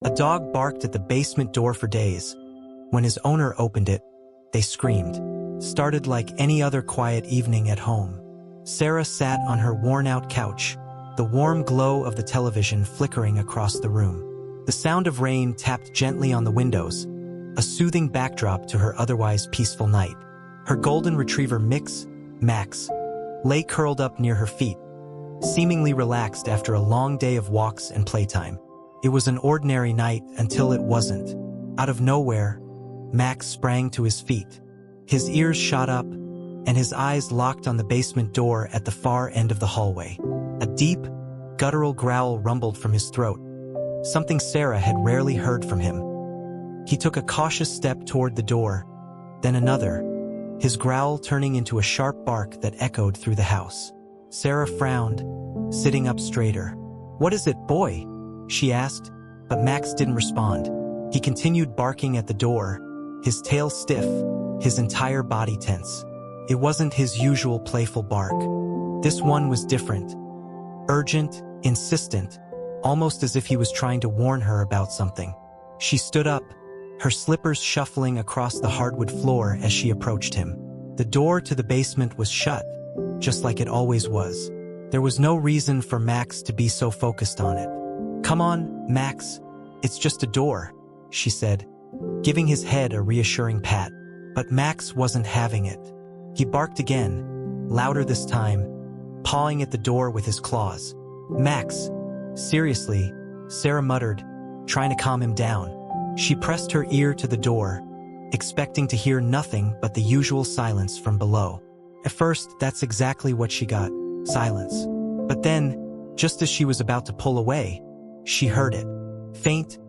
A dog barked at the basement door for days. When his owner opened it, they screamed. Started like any other quiet evening at home. Sarah sat on her worn-out couch, the warm glow of the television flickering across the room. The sound of rain tapped gently on the windows, a soothing backdrop to her otherwise peaceful night. Her golden retriever Max, lay curled up near her feet, seemingly relaxed after a long day of walks and playtime. It was an ordinary night until it wasn't. Out of nowhere, Max sprang to his feet. His ears shot up, and his eyes locked on the basement door at the far end of the hallway. A deep, guttural growl rumbled from his throat, something Sarah had rarely heard from him. He took a cautious step toward the door, then another, his growl turning into a sharp bark that echoed through the house. Sarah frowned, sitting up straighter. "What is it, boy?" she asked, but Max didn't respond. He continued barking at the door, his tail stiff, his entire body tense. It wasn't his usual playful bark. This one was different. Urgent, insistent, almost as if he was trying to warn her about something. She stood up, her slippers shuffling across the hardwood floor as she approached him. The door to the basement was shut, just like it always was. There was no reason for Max to be so focused on it. "Come on, Max, it's just a door," she said, giving his head a reassuring pat. But Max wasn't having it. He barked again, louder this time, pawing at the door with his claws. "Max, seriously," Sarah muttered, trying to calm him down. She pressed her ear to the door, expecting to hear nothing but the usual silence from below. At first, that's exactly what she got, silence. But then, just as she was about to pull away, she heard it. Faint,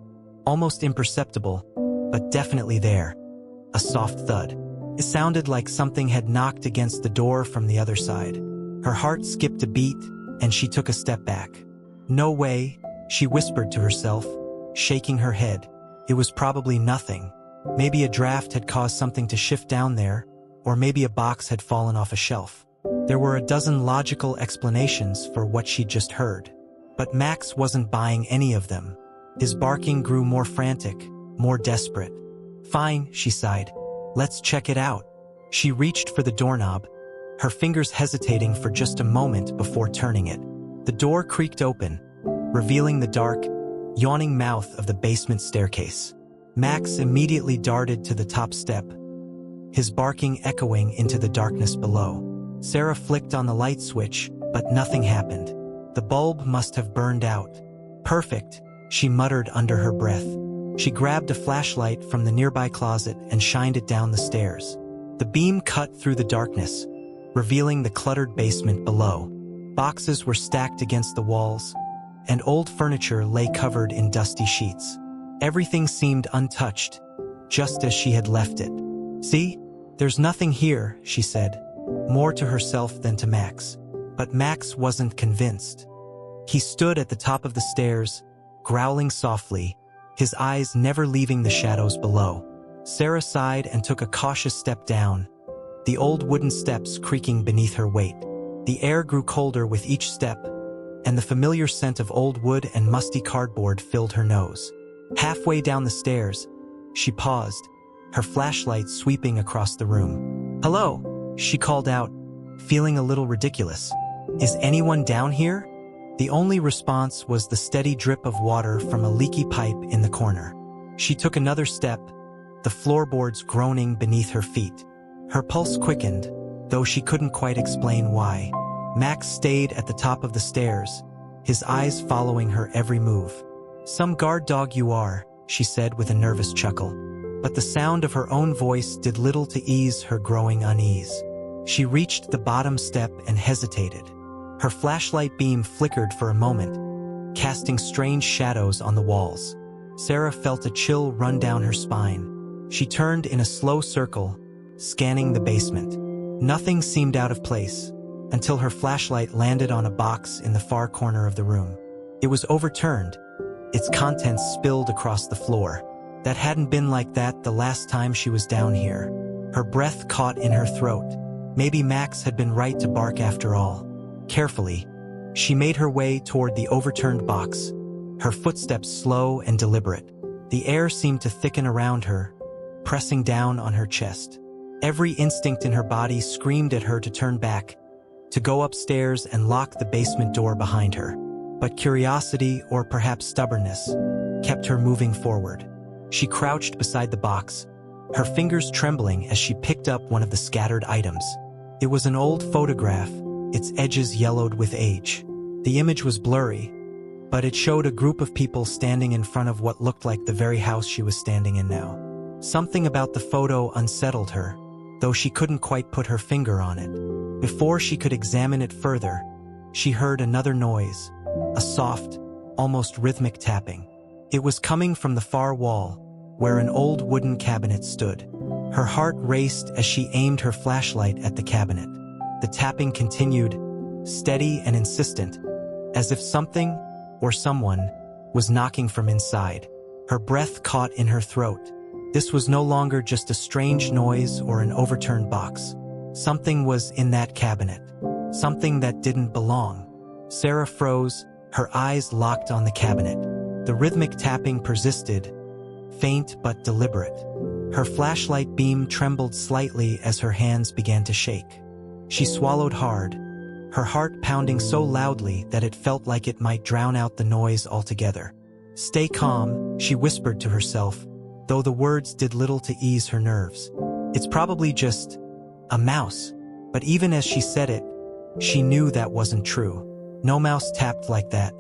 almost imperceptible, but definitely there. A soft thud. It sounded like something had knocked against the door from the other side. Her heart skipped a beat, and she took a step back. "No way," she whispered to herself, shaking her head. It was probably nothing. Maybe a draft had caused something to shift down there, or maybe a box had fallen off a shelf. There were a dozen logical explanations for what she'd just heard. But Max wasn't buying any of them. His barking grew more frantic, more desperate. "Fine," she sighed. "Let's check it out." She reached for the doorknob, her fingers hesitating for just a moment before turning it. The door creaked open, revealing the dark, yawning mouth of the basement staircase. Max immediately darted to the top step, his barking echoing into the darkness below. Sarah flicked on the light switch, but nothing happened. The bulb must have burned out. "Perfect," she muttered under her breath. She grabbed a flashlight from the nearby closet and shined it down the stairs. The beam cut through the darkness, revealing the cluttered basement below. Boxes were stacked against the walls, and old furniture lay covered in dusty sheets. Everything seemed untouched, just as she had left it. "See? There's nothing here," she said, more to herself than to Max. But Max wasn't convinced. He stood at the top of the stairs, growling softly, his eyes never leaving the shadows below. Sarah sighed and took a cautious step down, the old wooden steps creaking beneath her weight. The air grew colder with each step, and the familiar scent of old wood and musty cardboard filled her nose. Halfway down the stairs, she paused, her flashlight sweeping across the room. "Hello," she called out, feeling a little ridiculous. "Is anyone down here?" The only response was the steady drip of water from a leaky pipe in the corner. She took another step, the floorboards groaning beneath her feet. Her pulse quickened, though she couldn't quite explain why. Max stayed at the top of the stairs, his eyes following her every move. "Some guard dog you are," she said with a nervous chuckle. But the sound of her own voice did little to ease her growing unease. She reached the bottom step and hesitated. Her flashlight beam flickered for a moment, casting strange shadows on the walls. Sarah felt a chill run down her spine. She turned in a slow circle, scanning the basement. Nothing seemed out of place, until her flashlight landed on a box in the far corner of the room. It was overturned, its contents spilled across the floor. That hadn't been like that the last time she was down here. Her breath caught in her throat. Maybe Max had been right to bark after all. Carefully, she made her way toward the overturned box, her footsteps slow and deliberate. The air seemed to thicken around her, pressing down on her chest. Every instinct in her body screamed at her to turn back, to go upstairs and lock the basement door behind her. But curiosity, or perhaps stubbornness, kept her moving forward. She crouched beside the box, her fingers trembling as she picked up one of the scattered items. It was an old photograph, its edges yellowed with age. The image was blurry, but it showed a group of people standing in front of what looked like the very house she was standing in now. Something about the photo unsettled her, though she couldn't quite put her finger on it. Before she could examine it further, she heard another noise, a soft, almost rhythmic tapping. It was coming from the far wall, where an old wooden cabinet stood. Her heart raced as she aimed her flashlight at the cabinet. The tapping continued, steady and insistent, as if something or someone was knocking from inside. Her breath caught in her throat. This was no longer just a strange noise or an overturned box. Something was in that cabinet. Something that didn't belong. Sarah froze, her eyes locked on the cabinet. The rhythmic tapping persisted, faint but deliberate. Her flashlight beam trembled slightly as her hands began to shake. She swallowed hard, her heart pounding so loudly that it felt like it might drown out the noise altogether. "Stay calm," she whispered to herself, though the words did little to ease her nerves. "It's probably just a mouse." But even as she said it, she knew that wasn't true. No mouse tapped like that.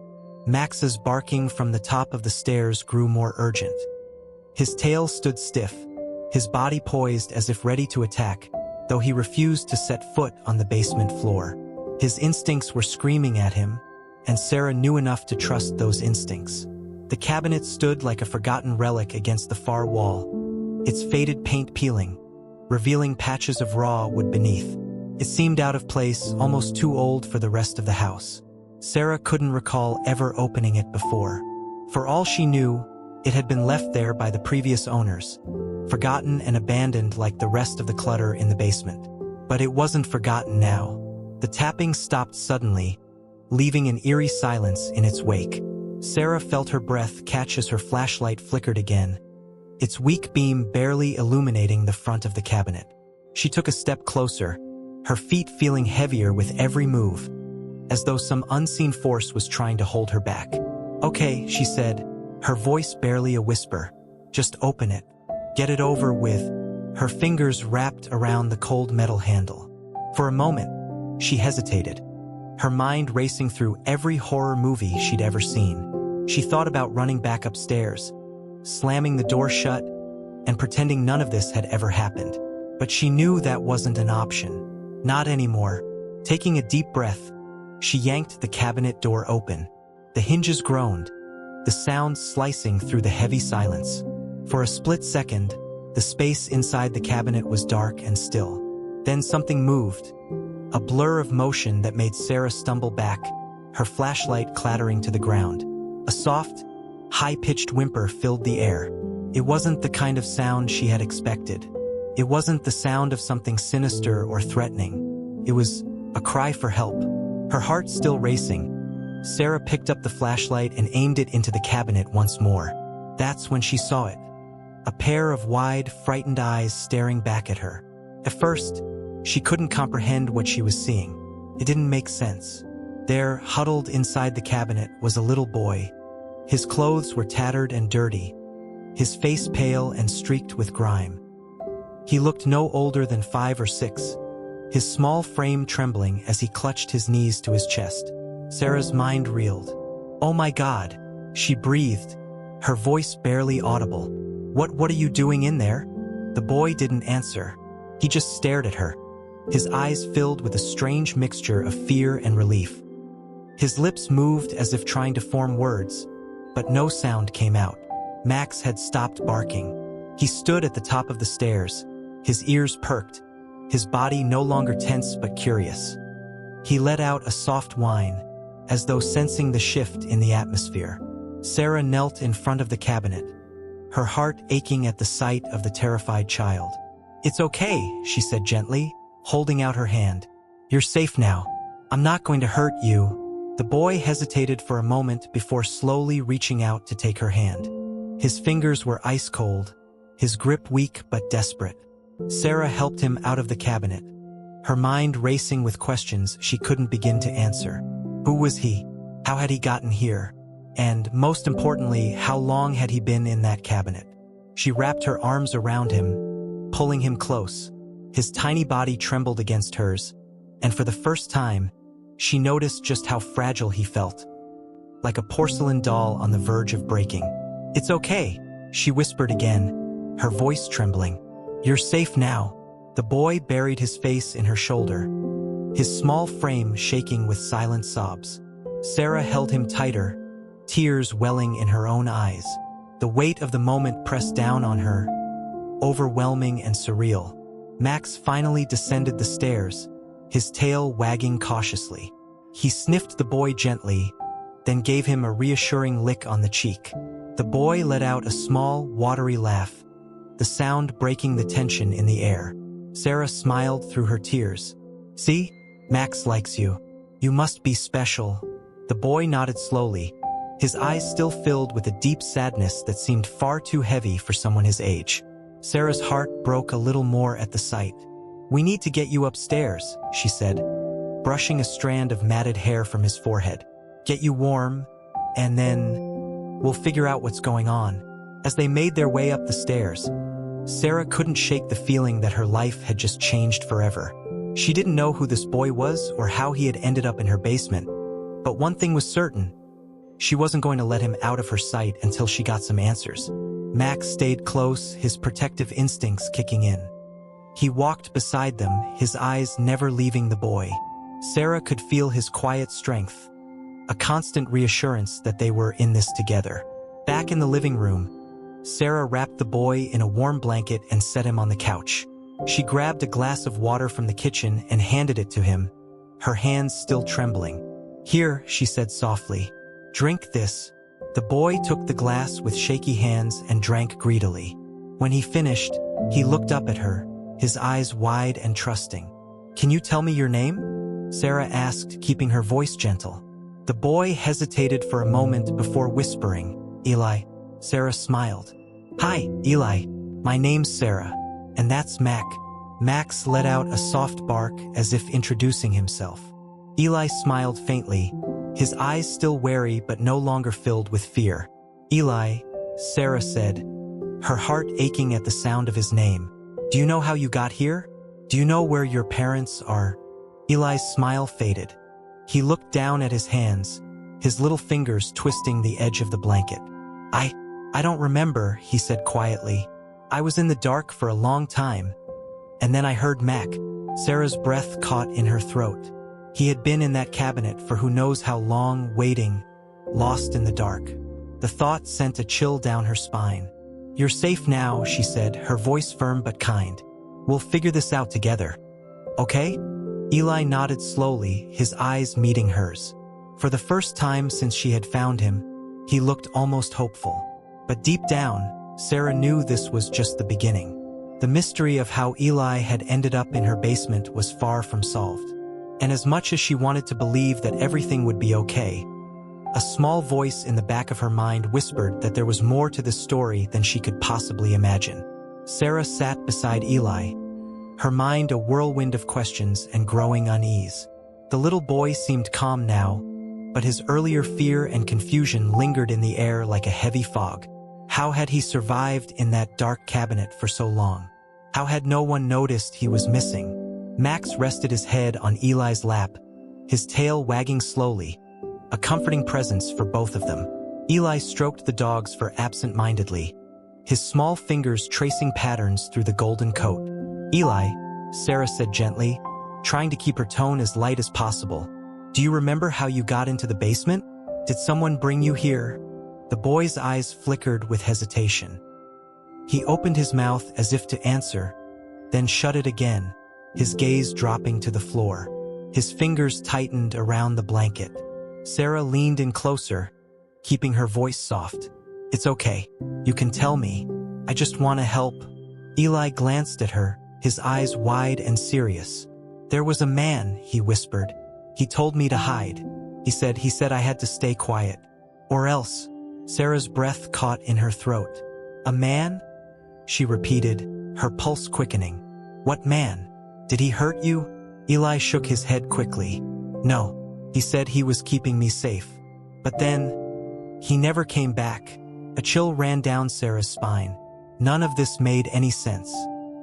Max's barking from the top of the stairs grew more urgent. His tail stood stiff, his body poised as if ready to attack, though he refused to set foot on the basement floor. His instincts were screaming at him, and Sarah knew enough to trust those instincts. The cabinet stood like a forgotten relic against the far wall, its faded paint peeling, revealing patches of raw wood beneath. It seemed out of place, almost too old for the rest of the house. Sarah couldn't recall ever opening it before. For all she knew, it had been left there by the previous owners, forgotten and abandoned like the rest of the clutter in the basement. But it wasn't forgotten now. The tapping stopped suddenly, leaving an eerie silence in its wake. Sarah felt her breath catch as her flashlight flickered again, its weak beam barely illuminating the front of the cabinet. She took a step closer, her feet feeling heavier with every move, as though some unseen force was trying to hold her back. "Okay," she said, her voice barely a whisper. "Just open it. Get it over with." Her fingers wrapped around the cold metal handle. For a moment, she hesitated, her mind racing through every horror movie she'd ever seen. She thought about running back upstairs, slamming the door shut, and pretending none of this had ever happened. But she knew that wasn't an option. Not anymore. Taking a deep breath, she yanked the cabinet door open. The hinges groaned, the sound slicing through the heavy silence. For a split second, the space inside the cabinet was dark and still. Then something moved, a blur of motion that made Sarah stumble back, her flashlight clattering to the ground. A soft, high-pitched whimper filled the air. It wasn't the kind of sound she had expected. It wasn't the sound of something sinister or threatening. It was a cry for help. Her heart still racing, Sarah picked up the flashlight and aimed it into the cabinet once more. That's when she saw it. A pair of wide, frightened eyes staring back at her. At first, she couldn't comprehend what she was seeing. It didn't make sense. There, huddled inside the cabinet, was a little boy. His clothes were tattered and dirty, his face pale and streaked with grime. He looked no older than 5 or 6, his small frame trembling as he clutched his knees to his chest. Sarah's mind reeled. "Oh my God," she breathed, her voice barely audible. What are you doing in there?" The boy didn't answer. He just stared at her, his eyes filled with a strange mixture of fear and relief. His lips moved as if trying to form words, but no sound came out. Max had stopped barking. He stood at the top of the stairs, his ears perked, his body no longer tense but curious. He let out a soft whine, as though sensing the shift in the atmosphere. Sarah knelt in front of the cabinet, her heart aching at the sight of the terrified child. "It's okay," she said gently, holding out her hand. "You're safe now. I'm not going to hurt you." The boy hesitated for a moment before slowly reaching out to take her hand. His fingers were ice cold, his grip weak but desperate. Sarah helped him out of the cabinet, her mind racing with questions she couldn't begin to answer. Who was he? How had he gotten here? And, most importantly, how long had he been in that cabinet? She wrapped her arms around him, pulling him close. His tiny body trembled against hers, and for the first time, she noticed just how fragile he felt, like a porcelain doll on the verge of breaking. "It's okay," she whispered again, her voice trembling. "You're safe now." The boy buried his face in her shoulder, his small frame shaking with silent sobs. Sarah held him tighter, tears welling in her own eyes. The weight of the moment pressed down on her, overwhelming and surreal. Max finally descended the stairs, his tail wagging cautiously. He sniffed the boy gently, then gave him a reassuring lick on the cheek. The boy let out a small, watery laugh, the sound breaking the tension in the air. Sarah smiled through her tears. "See? Max likes you. You must be special." The boy nodded slowly, his eyes still filled with a deep sadness that seemed far too heavy for someone his age. Sarah's heart broke a little more at the sight. "We need to get you upstairs," she said, brushing a strand of matted hair from his forehead. "Get you warm, and then we'll figure out what's going on." As they made their way up the stairs, Sarah couldn't shake the feeling that her life had just changed forever. She didn't know who this boy was or how he had ended up in her basement, but one thing was certain: she wasn't going to let him out of her sight until she got some answers. Max stayed close, his protective instincts kicking in. He walked beside them, his eyes never leaving the boy. Sarah could feel his quiet strength, a constant reassurance that they were in this together. Back in the living room, Sarah wrapped the boy in a warm blanket and set him on the couch. She grabbed a glass of water from the kitchen and handed it to him, her hands still trembling. "Here," she said softly. "Drink this." The boy took the glass with shaky hands and drank greedily. When he finished, he looked up at her, his eyes wide and trusting. "Can you tell me your name?" Sarah asked, keeping her voice gentle. The boy hesitated for a moment before whispering, "Eli." Sarah smiled. "Hi, Eli. My name's Sarah. And that's Mac." Max let out a soft bark as if introducing himself. Eli smiled faintly, his eyes still wary but no longer filled with fear. "Eli," Sarah said, her heart aching at the sound of his name. "Do you know how you got here? Do you know where your parents are?" Eli's smile faded. He looked down at his hands, his little fingers twisting the edge of the blanket. I don't remember," he said quietly. "I was in the dark for a long time. And then I heard Mac." Sarah's breath caught in her throat. He had been in that cabinet for who knows how long, waiting, lost in the dark. The thought sent a chill down her spine. "You're safe now," she said, her voice firm but kind. "We'll figure this out together. Okay?" Eli nodded slowly, his eyes meeting hers. For the first time since she had found him, he looked almost hopeful. But deep down, Sarah knew this was just the beginning. The mystery of how Eli had ended up in her basement was far from solved. And as much as she wanted to believe that everything would be okay, a small voice in the back of her mind whispered that there was more to this story than she could possibly imagine. Sarah sat beside Eli, her mind a whirlwind of questions and growing unease. The little boy seemed calm now, but his earlier fear and confusion lingered in the air like a heavy fog. How had he survived in that dark cabinet for so long? How had no one noticed he was missing? Max rested his head on Eli's lap, his tail wagging slowly, a comforting presence for both of them. Eli stroked the dog's fur absent-mindedly, his small fingers tracing patterns through the golden coat. "Eli," Sarah said gently, trying to keep her tone as light as possible, "do you remember how you got into the basement? Did someone bring you here?" The boy's eyes flickered with hesitation. He opened his mouth as if to answer, then shut it again, his gaze dropping to the floor. His fingers tightened around the blanket. Sarah leaned in closer, keeping her voice soft. "It's okay. You can tell me. I just want to help." Eli glanced at her, his eyes wide and serious. "There was a man," he whispered. "He told me to hide. He said I had to stay quiet. Or else. Sarah's breath caught in her throat. A man? She repeated, her pulse quickening. What man? Did he hurt you? Eli shook his head quickly. No. He said he was keeping me safe. But then, he never came back. A chill ran down Sarah's spine. None of this made any sense.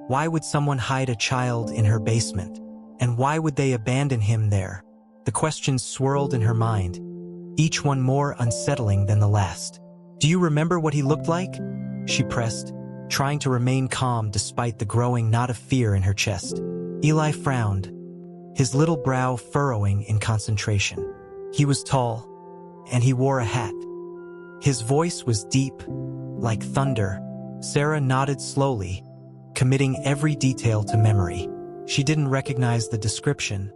Why would someone hide a child in her basement? And why would they abandon him there? The questions swirled in her mind, each one more unsettling than the last. Do you remember what he looked like? She pressed, trying to remain calm despite the growing knot of fear in her chest. Eli frowned, his little brow furrowing in concentration. He was tall, and he wore a hat. His voice was deep, like thunder. Sarah nodded slowly, committing every detail to memory. She didn't recognize the description,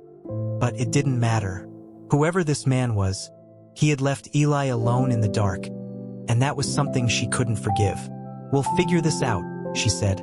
but it didn't matter. Whoever this man was, he had left Eli alone in the dark, and that was something she couldn't forgive. We'll figure this out, she said,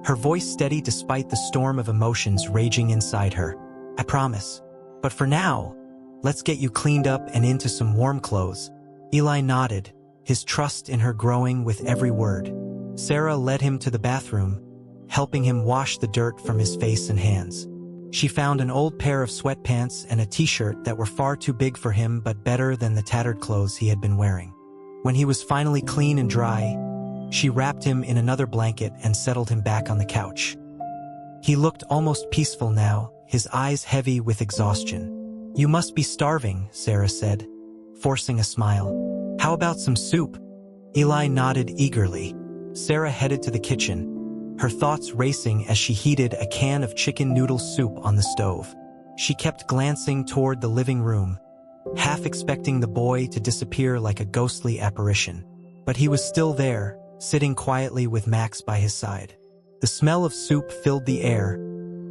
her voice steady despite the storm of emotions raging inside her. I promise. But for now, let's get you cleaned up and into some warm clothes. Eli nodded, his trust in her growing with every word. Sarah led him to the bathroom, helping him wash the dirt from his face and hands. She found an old pair of sweatpants and a t-shirt that were far too big for him but better than the tattered clothes he had been wearing. When he was finally clean and dry, she wrapped him in another blanket and settled him back on the couch. He looked almost peaceful now, his eyes heavy with exhaustion. You must be starving, Sarah said, forcing a smile. How about some soup? Eli nodded eagerly. Sarah headed to the kitchen, her thoughts racing as she heated a can of chicken noodle soup on the stove. She kept glancing toward the living room, half expecting the boy to disappear like a ghostly apparition. But he was still there, sitting quietly with Max by his side. The smell of soup filled the air,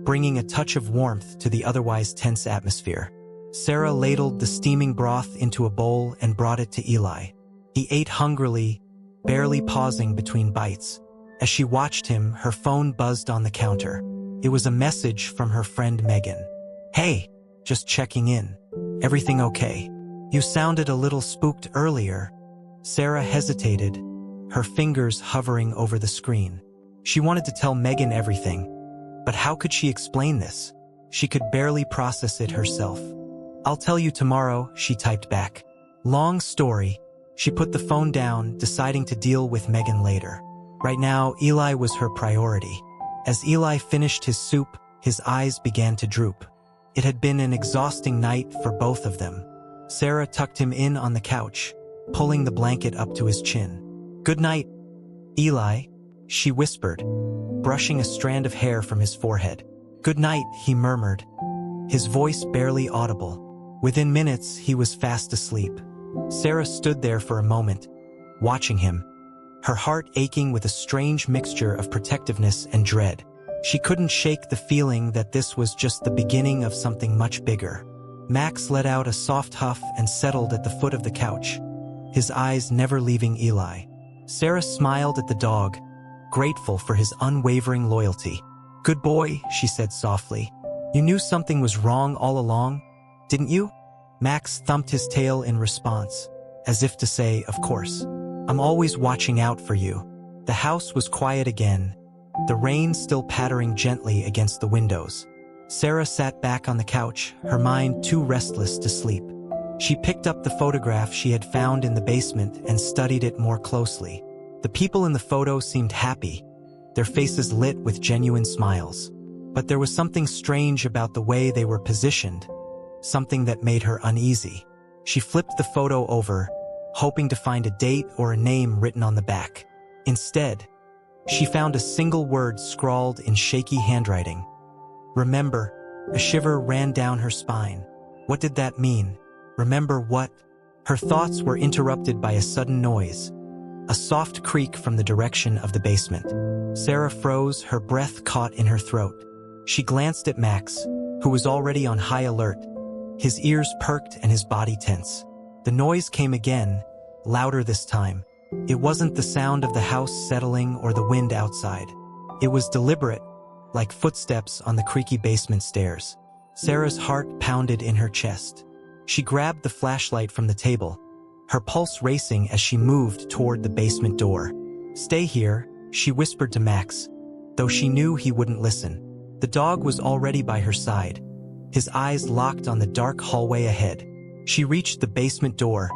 bringing a touch of warmth to the otherwise tense atmosphere. Sarah ladled the steaming broth into a bowl and brought it to Eli. He ate hungrily, barely pausing between bites. As she watched him, her phone buzzed on the counter. It was a message from her friend Megan. Hey, just checking in. Everything okay? You sounded a little spooked earlier. Sarah hesitated, her fingers hovering over the screen. She wanted to tell Megan everything, but how could she explain this? She could barely process it herself. I'll tell you tomorrow, she typed back. Long story. She put the phone down, deciding to deal with Megan later. Right now, Eli was her priority. As Eli finished his soup, his eyes began to droop. It had been an exhausting night for both of them. Sarah tucked him in on the couch, pulling the blanket up to his chin. Good night, Eli, she whispered, brushing a strand of hair from his forehead. Good night, he murmured, his voice barely audible. Within minutes, he was fast asleep. Sarah stood there for a moment, watching him, her heart aching with a strange mixture of protectiveness and dread. She couldn't shake the feeling that this was just the beginning of something much bigger. Max let out a soft huff and settled at the foot of the couch, his eyes never leaving Eli. Sarah smiled at the dog, grateful for his unwavering loyalty. Good boy, she said softly. You knew something was wrong all along, didn't you? Max thumped his tail in response, as if to say, of course. I'm always watching out for you. The house was quiet again, the rain still pattering gently against the windows. Sarah sat back on the couch, her mind too restless to sleep. She picked up the photograph she had found in the basement and studied it more closely. The people in the photo seemed happy, their faces lit with genuine smiles. But there was something strange about the way they were positioned, something that made her uneasy. She flipped the photo over, hoping to find a date or a name written on the back. Instead, she found a single word scrawled in shaky handwriting. Remember. A shiver ran down her spine. What did that mean? Remember what? Her thoughts were interrupted by a sudden noise, a soft creak from the direction of the basement. Sarah froze, her breath caught in her throat. She glanced at Max, who was already on high alert, his ears perked and his body tense. The noise came again, louder this time. It wasn't the sound of the house settling or the wind outside. It was deliberate, like footsteps on the creaky basement stairs. Sarah's heart pounded in her chest. She grabbed the flashlight from the table, her pulse racing as she moved toward the basement door. "Stay here," she whispered to Max, though she knew he wouldn't listen. The dog was already by her side, his eyes locked on the dark hallway ahead. She reached the basement door,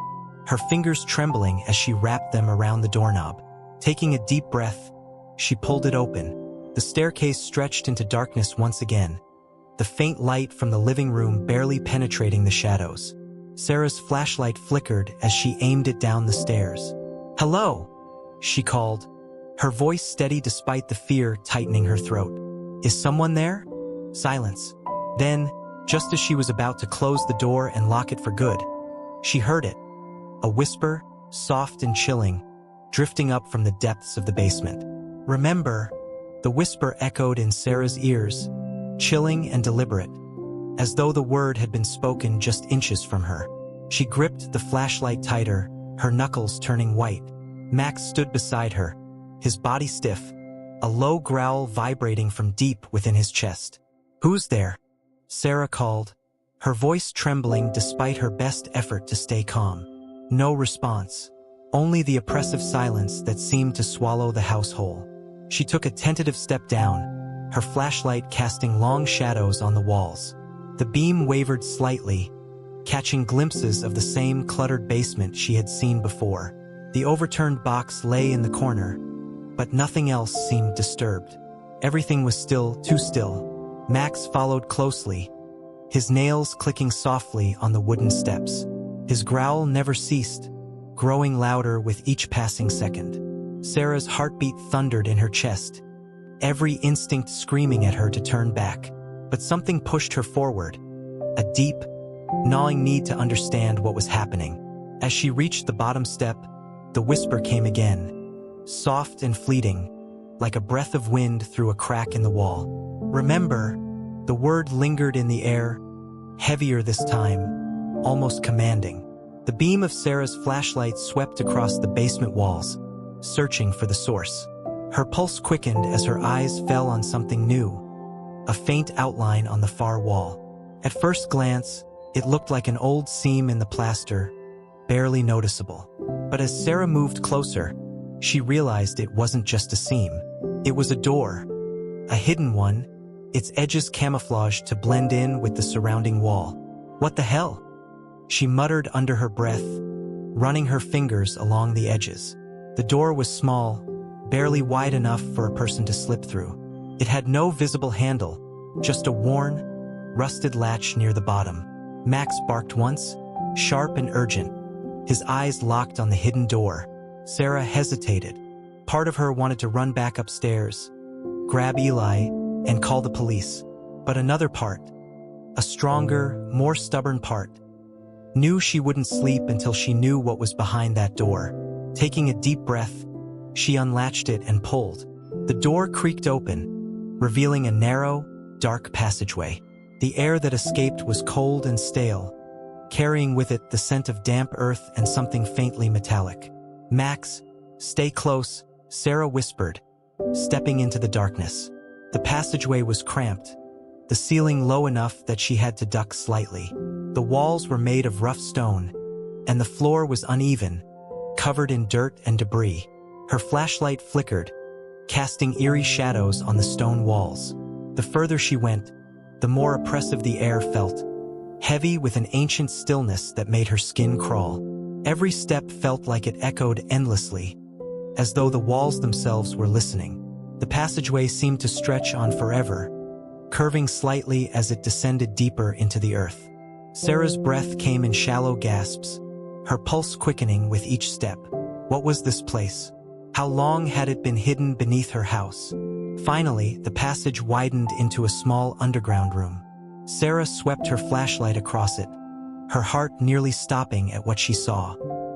her fingers trembling as she wrapped them around the doorknob. Taking a deep breath, she pulled it open. The staircase stretched into darkness once again, the faint light from the living room barely penetrating the shadows. Sarah's flashlight flickered as she aimed it down the stairs. "Hello," she called, her voice steady despite the fear tightening her throat. "Is someone there?" Silence. Then, just as she was about to close the door and lock it for good, she heard it. A whisper, soft and chilling, drifting up from the depths of the basement. "Remember," the whisper echoed in Sarah's ears, chilling and deliberate, as though the word had been spoken just inches from her. She gripped the flashlight tighter, her knuckles turning white. Max stood beside her, his body stiff, a low growl vibrating from deep within his chest. "Who's there?" Sarah called, her voice trembling despite her best effort to stay calm. No response, only the oppressive silence that seemed to swallow the house whole. She took a tentative step down, her flashlight casting long shadows on the walls. The beam wavered slightly, catching glimpses of the same cluttered basement she had seen before. The overturned box lay in the corner, but nothing else seemed disturbed. Everything was still, too still. Max followed closely, his nails clicking softly on the wooden steps. His growl never ceased, growing louder with each passing second. Sarah's heartbeat thundered in her chest, every instinct screaming at her to turn back. But something pushed her forward, a deep, gnawing need to understand what was happening. As she reached the bottom step, the whisper came again, soft and fleeting, like a breath of wind through a crack in the wall. "Remember," the word lingered in the air, heavier this time, almost commanding. The beam of Sarah's flashlight swept across the basement walls, searching for the source. Her pulse quickened as her eyes fell on something new, a faint outline on the far wall. At first glance, it looked like an old seam in the plaster, barely noticeable. But as Sarah moved closer, she realized it wasn't just a seam. It was a door, a hidden one, its edges camouflaged to blend in with the surrounding wall. "What the hell?" she muttered under her breath, running her fingers along the edges. The door was small, barely wide enough for a person to slip through. It had no visible handle, just a worn, rusted latch near the bottom. Max barked once, sharp and urgent, his eyes locked on the hidden door. Sarah hesitated. Part of her wanted to run back upstairs, grab Eli, and call the police. But another part, a stronger, more stubborn part, knew she wouldn't sleep until she knew what was behind that door. Taking a deep breath, she unlatched it and pulled. The door creaked open, revealing a narrow, dark passageway. The air that escaped was cold and stale, carrying with it the scent of damp earth and something faintly metallic. "Max, stay close," Sarah whispered, stepping into the darkness. The passageway was cramped, the ceiling low enough that she had to duck slightly. The walls were made of rough stone, and the floor was uneven, covered in dirt and debris. Her flashlight flickered, casting eerie shadows on the stone walls. The further she went, the more oppressive the air felt, heavy with an ancient stillness that made her skin crawl. Every step felt like it echoed endlessly, as though the walls themselves were listening. The passageway seemed to stretch on forever, curving slightly as it descended deeper into the earth. Sarah's breath came in shallow gasps, her pulse quickening with each step. What was this place? How long had it been hidden beneath her house? Finally, the passage widened into a small underground room. Sarah swept her flashlight across it, her heart nearly stopping at what she saw.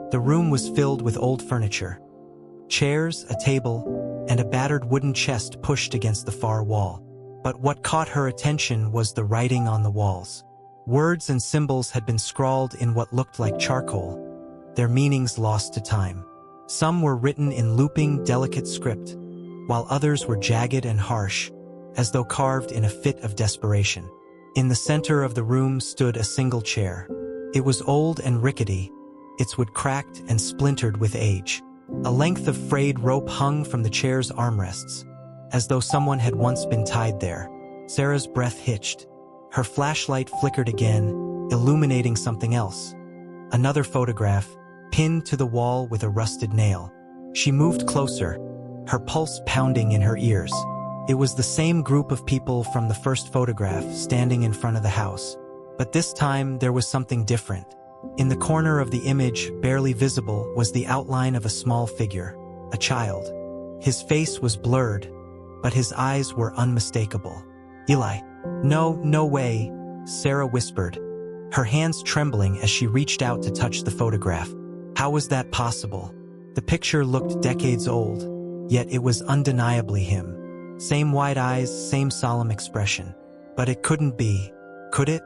The room was filled with old furniture, chairs, a table, and a battered wooden chest pushed against the far wall. But what caught her attention was the writing on the walls. Words and symbols had been scrawled in what looked like charcoal, their meanings lost to time. Some were written in looping, delicate script, while others were jagged and harsh, as though carved in a fit of desperation. In the center of the room stood a single chair, It was old and rickety, its wood cracked and splintered with age. A length of frayed rope hung from the chair's armrests, as though someone had once been tied there. Sarah's breath hitched. Her flashlight flickered again, illuminating something else. Another photograph, pinned to the wall with a rusted nail. She moved closer, her pulse pounding in her ears. It was the same group of people from the first photograph standing in front of the house. But this time there was something different. In the corner of the image, barely visible, was the outline of a small figure, a child. His face was blurred, but his eyes were unmistakable. Eli. No way, Sarah whispered, her hands trembling as she reached out to touch the photograph. How was that possible? The picture looked decades old, yet it was undeniably him. Same wide eyes, same solemn expression. But it couldn't be, could it?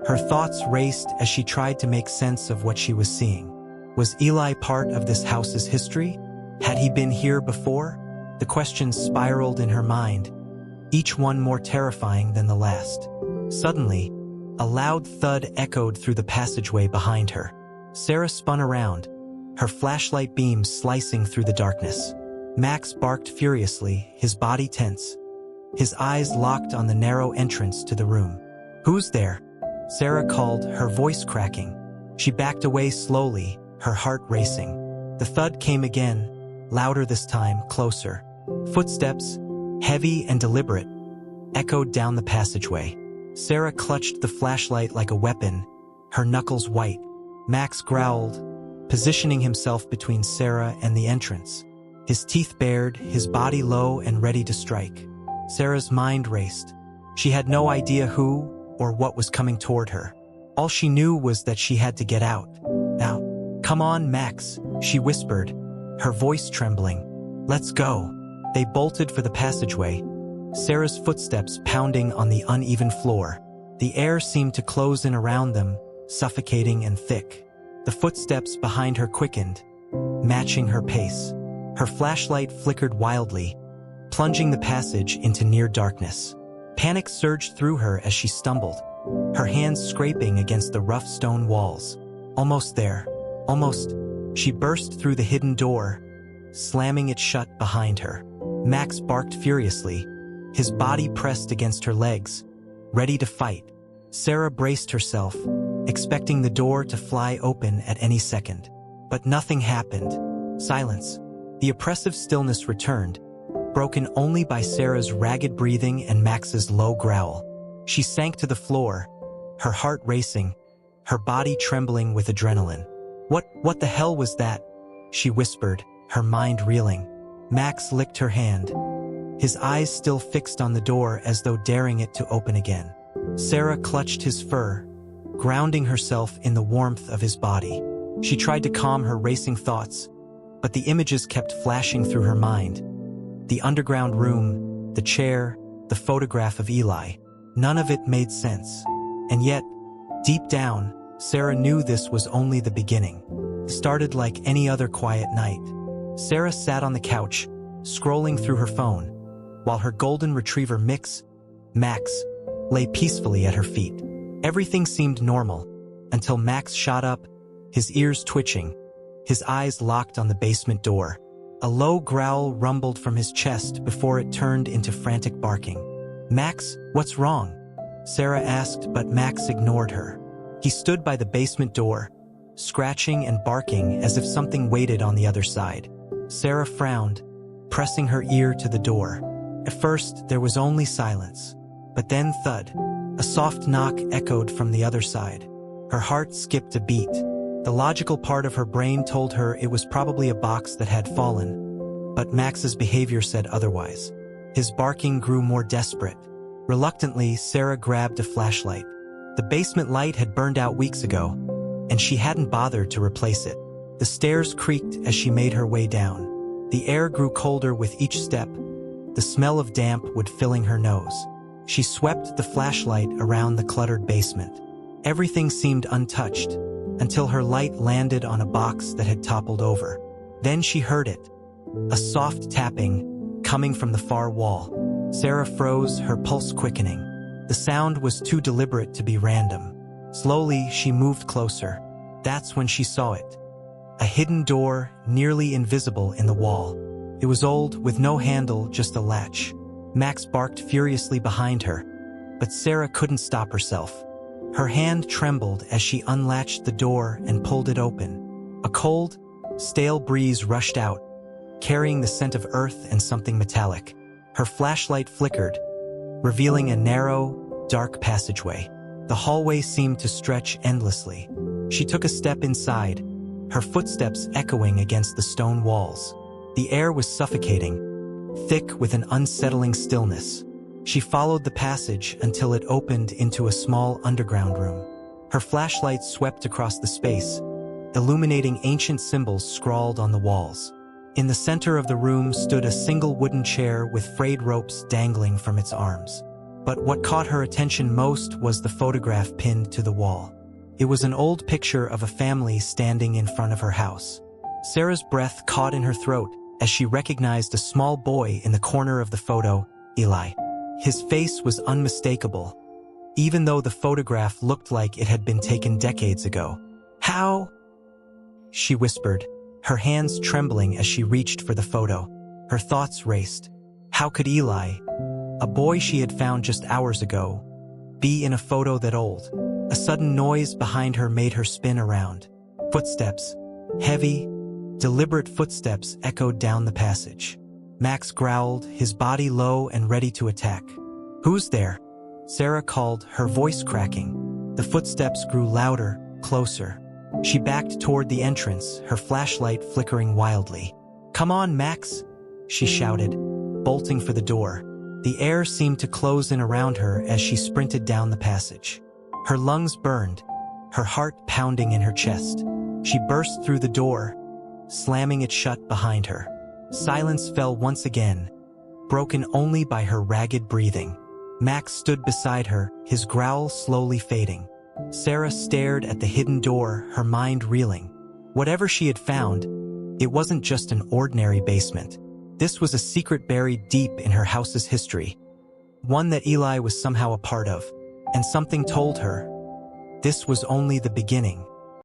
Her thoughts raced as she tried to make sense of what she was seeing. Was Eli part of this house's history? Had he been here before? The questions spiraled in her mind, each one more terrifying than the last. Suddenly, a loud thud echoed through the passageway behind her. Sarah spun around, her flashlight beams slicing through the darkness. Max barked furiously, his body tense, his eyes locked on the narrow entrance to the room. "Who's there?" Sarah called, her voice cracking. She backed away slowly, her heart racing. The thud came again, louder this time, closer. Footsteps, heavy and deliberate, echoed down the passageway. Sarah clutched the flashlight like a weapon, her knuckles white. Max growled, positioning himself between Sarah and the entrance. His teeth bared, his body low and ready to strike. Sarah's mind raced. She had no idea who or what was coming toward her. All she knew was that she had to get out. "Now, come on, Max," she whispered, her voice trembling. "Let's go." They bolted for the passageway, Sarah's footsteps pounding on the uneven floor. The air seemed to close in around them, suffocating and thick. The footsteps behind her quickened, matching her pace. Her flashlight flickered wildly, plunging the passage into near darkness. Panic surged through her as she stumbled, her hands scraping against the rough stone walls. Almost there. Almost. She burst through the hidden door, slamming it shut behind her. Max barked furiously, his body pressed against her legs, ready to fight. Sarah braced herself, expecting the door to fly open at any second. But nothing happened. Silence. The oppressive stillness returned, broken only by Sarah's ragged breathing and Max's low growl. She sank to the floor, her heart racing, her body trembling with adrenaline. What the hell was that?" she whispered, her mind reeling. Max licked her hand, his eyes still fixed on the door as though daring it to open again. Sarah clutched his fur, grounding herself in the warmth of his body. She tried to calm her racing thoughts, but the images kept flashing through her mind. The underground room, the chair, the photograph of Eli. None of it made sense. And yet, deep down, Sarah knew this was only the beginning. It started like any other quiet night. Sarah sat on the couch, scrolling through her phone, while her golden retriever Max, lay peacefully at her feet. Everything seemed normal, until Max shot up, his ears twitching, his eyes locked on the basement door. A low growl rumbled from his chest before it turned into frantic barking. "Max, what's wrong?" Sarah asked, but Max ignored her. He stood by the basement door, scratching and barking as if something waited on the other side. Sarah frowned, pressing her ear to the door. At first, there was only silence, but then thud. A soft knock echoed from the other side. Her heart skipped a beat. The logical part of her brain told her it was probably a box that had fallen, but Max's behavior said otherwise. His barking grew more desperate. Reluctantly, Sarah grabbed a flashlight. The basement light had burned out weeks ago, and she hadn't bothered to replace it. The stairs creaked as she made her way down. The air grew colder with each step, the smell of damp would filling her nose. She swept the flashlight around the cluttered basement. Everything seemed untouched, until her light landed on a box that had toppled over. Then she heard it, a soft tapping coming from the far wall. Sarah froze, her pulse quickening. The sound was too deliberate to be random. Slowly, she moved closer. That's when she saw it. A hidden door, nearly invisible in the wall. It was old, with no handle, just a latch. Max barked furiously behind her, but Sarah couldn't stop herself. Her hand trembled as she unlatched the door and pulled it open. A cold, stale breeze rushed out, carrying the scent of earth and something metallic. Her flashlight flickered, revealing a narrow, dark passageway. The hallway seemed to stretch endlessly. She took a step inside, her footsteps echoing against the stone walls. The air was suffocating, thick with an unsettling stillness. She followed the passage until it opened into a small underground room. Her flashlight swept across the space, illuminating ancient symbols scrawled on the walls. In the center of the room stood a single wooden chair with frayed ropes dangling from its arms. But what caught her attention most was the photograph pinned to the wall. It was an old picture of a family standing in front of her house. Sarah's breath caught in her throat as she recognized a small boy in the corner of the photo, Eli. His face was unmistakable, even though the photograph looked like it had been taken decades ago. "How?" she whispered, her hands trembling as she reached for the photo. Her thoughts raced. How could Eli, a boy she had found just hours ago, be in a photo that old? A sudden noise behind her made her spin around. Footsteps, heavy, deliberate footsteps echoed down the passage. Max growled, his body low and ready to attack. "Who's there?" Sarah called, her voice cracking. The footsteps grew louder, closer. She backed toward the entrance, her flashlight flickering wildly. "Come on, Max," she shouted, bolting for the door. The air seemed to close in around her as she sprinted down the passage. Her lungs burned, her heart pounding in her chest. She burst through the door, slamming it shut behind her. Silence fell once again, broken only by her ragged breathing. Max stood beside her, his growl slowly fading. Sarah stared at the hidden door, her mind reeling. Whatever she had found, it wasn't just an ordinary basement. This was a secret buried deep in her house's history, one that Eli was somehow a part of, and something told her this was only the beginning.